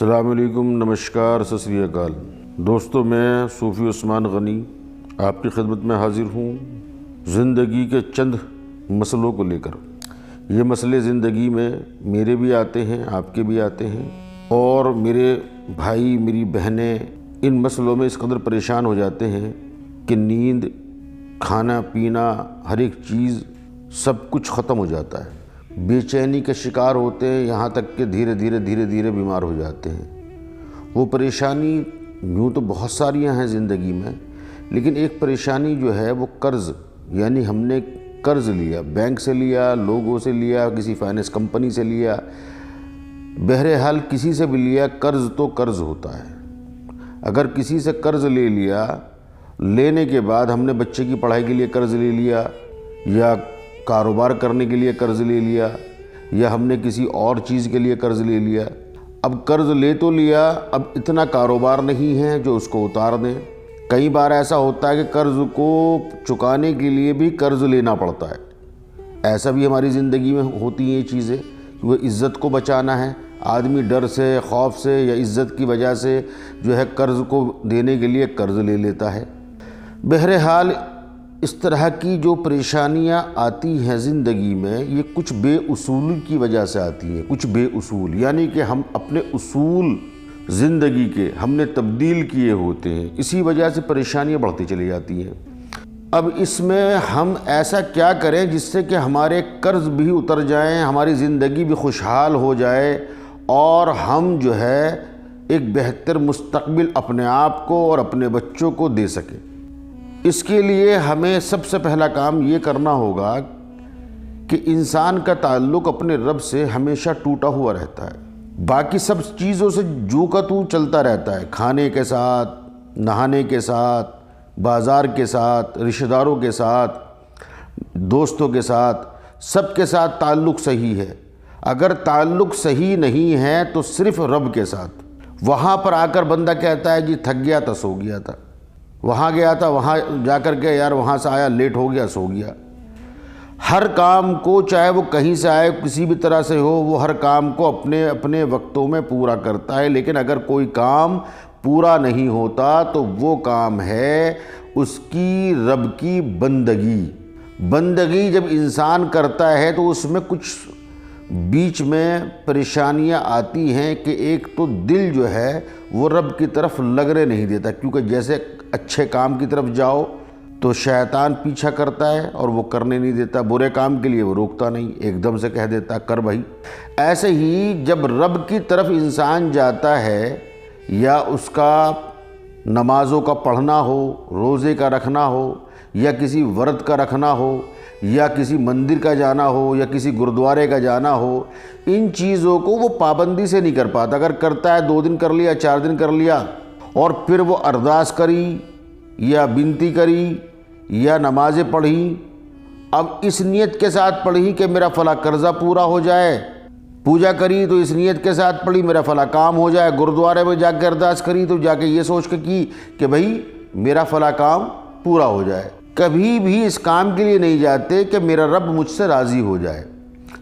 السلام علیکم، نمسکار، ست سری اکال۔ دوستو، میں صوفی عثمان غنی آپ کی خدمت میں حاضر ہوں زندگی کے چند مسئلوں کو لے کر۔ یہ مسئلے زندگی میں میرے بھی آتے ہیں، آپ کے بھی آتے ہیں، اور میرے بھائی میری بہنیں ان مسئلوں میں اس قدر پریشان ہو جاتے ہیں کہ نیند، کھانا پینا، ہر ایک چیز سب کچھ ختم ہو جاتا ہے، بے چینی کا شکار ہوتے ہیں، یہاں تک کہ دھیرے دھیرے بیمار ہو جاتے ہیں۔ وہ پریشانی یوں تو بہت ساریاں ہیں زندگی میں، لیکن ایک پریشانی جو ہے وہ قرض، یعنی ہم نے قرض لیا، بینک سے لیا، لوگوں سے لیا، کسی فائنانس کمپنی سے لیا، بہرحال کسی سے بھی لیا، قرض تو قرض ہوتا ہے۔ اگر کسی سے قرض لے لیا، لینے کے بعد ہم نے بچے کی پڑھائی کے لیے قرض لے لیا، یا کاروبار کرنے کے لیے قرض لے لیا، یا ہم نے کسی اور چیز کے لیے قرض لے لیا، اب قرض لے تو لیا، اب اتنا کاروبار نہیں ہے جو اس کو اتار دیں۔ کئی بار ایسا ہوتا ہے کہ قرض کو چکانے کے لیے بھی قرض لینا پڑتا ہے۔ ایسا بھی ہماری زندگی میں ہوتی ہیں یہ چیزیں، وہ عزت کو بچانا ہے، آدمی ڈر سے، خوف سے یا عزت کی وجہ سے جو ہے قرض کو دینے کے لیے قرض لے لیتا ہے۔ بہرحال اس طرح کی جو پریشانیاں آتی ہیں زندگی میں، یہ کچھ بے اصول کی وجہ سے آتی ہیں، کچھ بے اصول، یعنی کہ ہم اپنے اصول زندگی کے ہم نے تبدیل کیے ہوتے ہیں، اسی وجہ سے پریشانیاں بڑھتی چلی جاتی ہیں۔ اب اس میں ہم ایسا کیا کریں جس سے کہ ہمارے قرض بھی اتر جائیں، ہماری زندگی بھی خوشحال ہو جائے، اور ہم جو ہے ایک بہتر مستقبل اپنے آپ کو اور اپنے بچوں کو دے سکیں۔ اس کے لیے ہمیں سب سے پہلا کام یہ کرنا ہوگا کہ انسان کا تعلق اپنے رب سے ہمیشہ ٹوٹا ہوا رہتا ہے، باقی سب چیزوں سے جو کا تو چلتا رہتا ہے، کھانے کے ساتھ، نہانے کے ساتھ، بازار کے ساتھ، رشتہ داروں کے ساتھ، دوستوں کے ساتھ، سب کے ساتھ تعلق صحیح ہے۔ اگر تعلق صحیح نہیں ہے تو صرف رب کے ساتھ، وہاں پر آ کر بندہ کہتا ہے جی تھک گیا تھا، سو گیا تھا، وہاں گیا تھا، وہاں جا کر کے یار وہاں سے آیا لیٹ ہو گیا، سو گیا۔ ہر کام کو، چاہے وہ کہیں سے آئے، کسی بھی طرح سے ہو، وہ ہر کام کو اپنے اپنے وقتوں میں پورا کرتا ہے، لیکن اگر کوئی کام پورا نہیں ہوتا تو وہ کام ہے اس کی رب کی بندگی۔ بندگی جب انسان کرتا ہے تو اس میں کچھ بیچ میں پریشانیاں آتی ہیں کہ ایک تو دل جو ہے وہ رب کی طرف لگنے نہیں دیتا، کیونکہ جیسے اچھے کام کی طرف جاؤ تو شیطان پیچھا کرتا ہے اور وہ کرنے نہیں دیتا، برے کام کے لیے وہ روکتا نہیں، ایک دم سے کہہ دیتا کر بھائی۔ ایسے ہی جب رب کی طرف انسان جاتا ہے، یا اس کا نمازوں کا پڑھنا ہو، روزے کا رکھنا ہو، یا کسی ورد کا رکھنا ہو، یا کسی مندر کا جانا ہو، یا کسی گردوارے کا جانا ہو، ان چیزوں کو وہ پابندی سے نہیں کر پاتا۔ اگر کرتا ہے 2 دن کر لیا، 4 دن کر لیا، اور پھر وہ ارداس کری یا بنتی کری یا نمازیں پڑھی، اب اس نیت کے ساتھ پڑھی کہ میرا فلاں قرضہ پورا ہو جائے، پوجا کری تو اس نیت کے ساتھ پڑھی میرا فلاں کام ہو جائے، گردوارے میں جا کے ارداس کری تو جا کے یہ سوچ کے کی کہ بھائی میرا فلاں کام پورا ہو جائے۔ کبھی بھی اس کام کے لیے نہیں جاتے کہ میرا رب مجھ سے راضی ہو جائے۔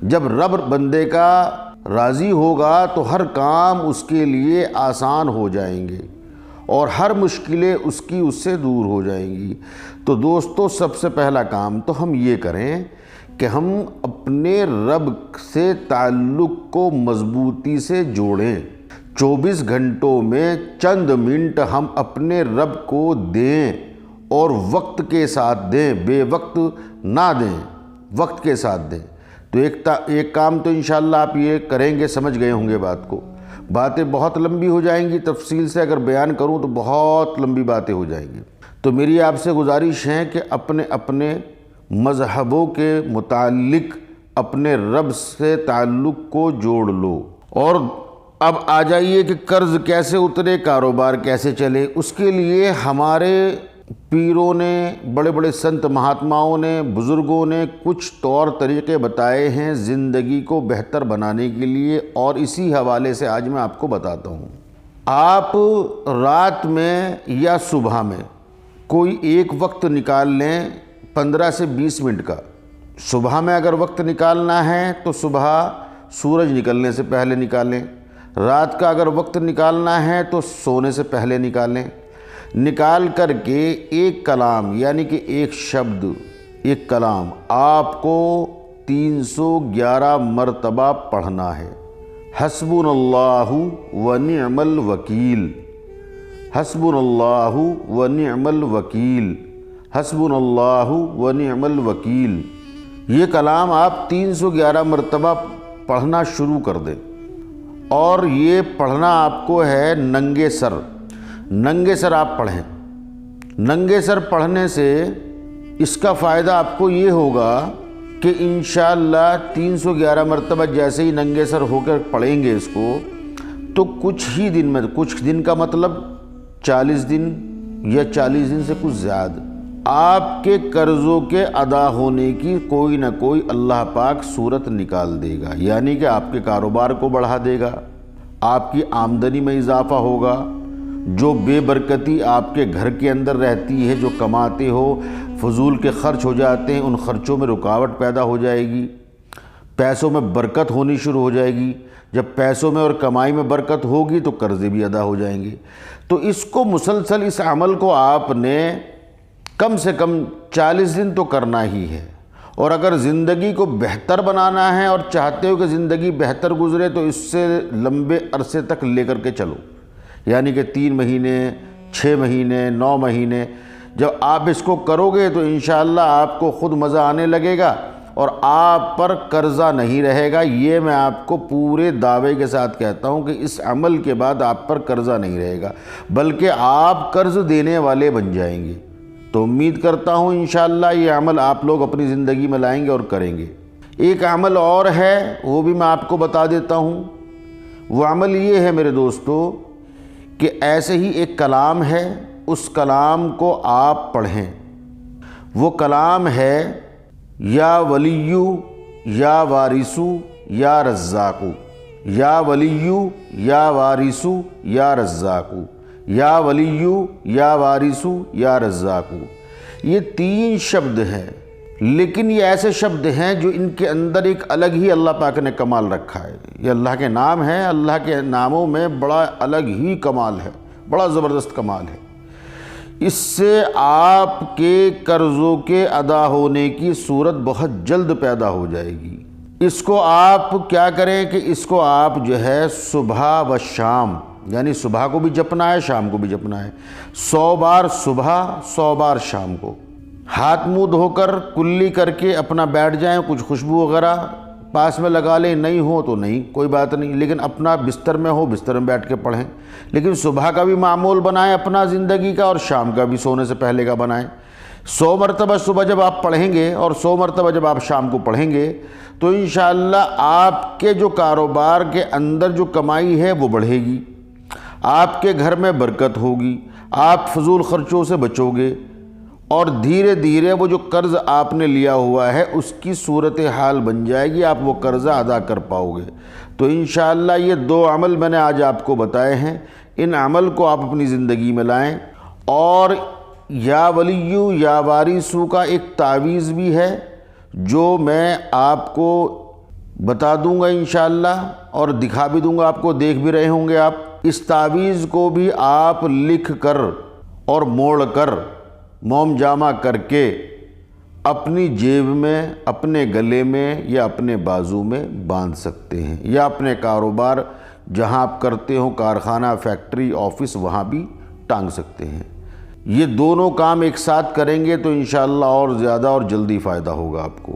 جب رب بندے کا راضی ہوگا تو ہر کام اس کے لیے آسان ہو جائیں گے، اور ہر مشکلیں اس سے دور ہو جائیں گی۔ تو دوستو، سب سے پہلا کام تو ہم یہ کریں کہ ہم اپنے رب سے تعلق کو مضبوطی سے جوڑیں۔ 24 گھنٹوں میں چند منٹ ہم اپنے رب کو دیں، اور وقت کے ساتھ دیں، بے وقت نہ دیں، وقت کے ساتھ دیں۔ تو ایک کام تو انشاءاللہ آپ یہ کریں گے، سمجھ گئے ہوں گے بات کو۔ باتیں بہت لمبی ہو جائیں گی، تفصیل سے اگر بیان کروں تو بہت لمبی باتیں ہو جائیں گی۔ تو میری آپ سے گزارش ہے کہ اپنے اپنے مذہبوں کے متعلق اپنے رب سے تعلق کو جوڑ لو، اور اب آ جائیے کہ قرض کیسے اترے، کاروبار کیسے چلے۔ اس کے لیے ہمارے پیروں نے، بڑے بڑے سنت مہاتماؤں نے، بزرگوں نے کچھ طور طریقے بتائے ہیں زندگی کو بہتر بنانے کے لیے، اور اسی حوالے سے آج میں آپ کو بتاتا ہوں۔ آپ رات میں یا صبح میں کوئی ایک وقت نکال لیں 15 سے 20 منٹ کا۔ صبح میں اگر وقت نکالنا ہے تو صبح سورج نکلنے سے پہلے نکالیں، رات کا اگر وقت نکالنا ہے تو سونے سے پہلے نکالیں، نکال کر کے ایک کلام یعنی کہ ایک شبد، ایک کلام آپ کو 311 مرتبہ پڑھنا ہے۔ حسبنا اللہ و نعم الوکیل، حسبنا اللہ و نعم الوکیل، حسبنا اللہ و نعم الوکیل۔ یہ کلام آپ 311 مرتبہ پڑھنا شروع کر دیں، اور یہ پڑھنا آپ کو ہے ننگے سر۔ ننگے سر آپ پڑھیں۔ ننگے سر پڑھنے سے اس کا فائدہ آپ کو یہ ہوگا کہ انشاءاللہ 311 مرتبہ جیسے ہی ننگے سر ہو کر پڑھیں گے اس کو، تو کچھ ہی دن میں، کچھ دن کا مطلب 40 دن یا 40 دن سے کچھ زیادہ، آپ کے قرضوں کے ادا ہونے کی کوئی نہ کوئی اللہ پاک صورت نکال دے گا، یعنی کہ آپ کے کاروبار کو بڑھا دے گا، آپ کی آمدنی میں اضافہ ہوگا، جو بے برکتی آپ کے گھر کے اندر رہتی ہے، جو کماتے ہو فضول کے خرچ ہو جاتے ہیں، ان خرچوں میں رکاوٹ پیدا ہو جائے گی، پیسوں میں برکت ہونی شروع ہو جائے گی۔ جب پیسوں میں اور کمائی میں برکت ہوگی تو قرضے بھی ادا ہو جائیں گے۔ تو اس کو مسلسل، اس عمل کو آپ نے کم سے کم 40 دن تو کرنا ہی ہے، اور اگر زندگی کو بہتر بنانا ہے اور چاہتے ہو کہ زندگی بہتر گزرے تو اس سے لمبے عرصے تک لے کر کے چلو، یعنی کہ 3 مہینے، 6 مہینے، 9 مہینے جب آپ اس کو کرو گے تو انشاءاللہ آپ کو خود مزہ آنے لگے گا، اور آپ پر قرضہ نہیں رہے گا۔ یہ میں آپ کو پورے دعوے کے ساتھ کہتا ہوں کہ اس عمل کے بعد آپ پر قرضہ نہیں رہے گا، بلکہ آپ قرض دینے والے بن جائیں گے۔ تو امید کرتا ہوں انشاءاللہ یہ عمل آپ لوگ اپنی زندگی میں لائیں گے اور کریں گے۔ ایک عمل اور ہے، وہ بھی میں آپ کو بتا دیتا ہوں۔ وہ عمل یہ ہے میرے دوستو کہ ایسے ہی ایک کلام ہے، اس کلام کو آپ پڑھیں۔ وہ کلام ہے یا ولیو یا وارثو یا رزاقو، یا ولیو یا وارثو یا رزاقو، یا ولیو یا وارثو یا رزاقو۔ یہ 3 شبد ہیں، لیکن یہ ایسے شبد ہیں جو ان کے اندر ایک الگ ہی اللہ پاک نے کمال رکھا ہے۔ یہ اللہ کے نام ہیں، اللہ کے ناموں میں بڑا الگ ہی کمال ہے، بڑا زبردست کمال ہے۔ اس سے آپ کے قرضوں کے ادا ہونے کی صورت بہت جلد پیدا ہو جائے گی۔ اس کو آپ کیا کریں کہ اس کو آپ جو ہے صبح و شام، یعنی صبح کو بھی جپنا ہے، شام کو بھی جپنا ہے، 100 بار صبح، 100 بار شام کو۔ ہاتھ منہ دھو کر کلی کر کے اپنا بیٹھ جائیں، کچھ خوشبو وغیرہ پاس میں لگا لیں، نہیں ہو تو نہیں، کوئی بات نہیں، لیکن اپنا بستر میں ہو، بستر میں بیٹھ کے پڑھیں۔ لیکن صبح کا بھی معمول بنائیں اپنا زندگی کا، اور شام کا بھی سونے سے پہلے کا بنائیں۔ 100 مرتبہ صبح جب آپ پڑھیں گے اور 100 مرتبہ جب آپ شام کو پڑھیں گے تو انشاءاللہ آپ کے جو کاروبار کے اندر جو کمائی ہے وہ بڑھے گی، آپ کے گھر میں برکت ہوگی، آپ فضول خرچوں سے بچو گے، اور دھیرے دھیرے وہ جو قرض آپ نے لیا ہوا ہے اس کی صورتحال بن جائے گی، آپ وہ قرضہ ادا کر پاؤ گے۔ تو انشاءاللہ یہ 2 عمل میں نے آج آپ کو بتائے ہیں، ان عمل کو آپ اپنی زندگی میں لائیں۔ اور یا ولیو یا وارثو کا ایک تعویذ بھی ہے جو میں آپ کو بتا دوں گا انشاءاللہ، اور دکھا بھی دوں گا آپ کو، دیکھ بھی رہے ہوں گے آپ۔ اس تعویذ کو بھی آپ لکھ کر اور موڑ کر، موم جامع کر کے اپنی جیب میں، اپنے گلے میں یا اپنے بازو میں باندھ سکتے ہیں، یا اپنے کاروبار جہاں آپ کرتے ہو، کارخانہ، فیکٹری، آفس، وہاں بھی ٹانگ سکتے ہیں۔ یہ دونوں کام ایک ساتھ کریں گے تو انشاءاللہ اور زیادہ اور جلدی فائدہ ہوگا آپ کو۔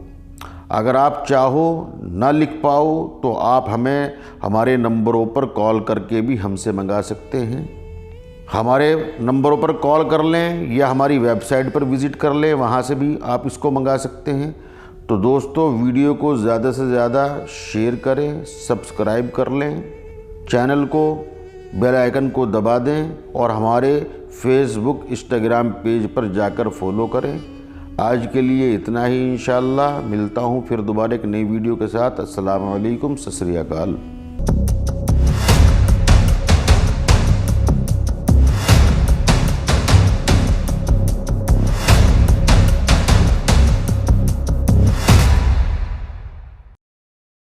اگر آپ چاہو نہ لکھ پاؤ تو آپ ہمیں ہمارے نمبروں پر کال کر کے بھی ہم سے منگا سکتے ہیں۔ ہمارے نمبروں پر کال کر لیں یا ہماری ویب سائٹ پر وزٹ کر لیں، وہاں سے بھی آپ اس کو منگا سکتے ہیں۔ تو دوستو ویڈیو کو زیادہ سے زیادہ شیئر کریں، سبسکرائب کر لیں، چینل کو، بیل آئیکن کو دبا دیں، اور ہمارے فیس بک، انسٹاگرام پیج پر جا کر فالو کریں۔ آج کے لیے اتنا ہی، انشاءاللہ ملتا ہوں پھر دوبارہ ایک نئی ویڈیو کے ساتھ۔ السلام علیکم، ست سری اکال۔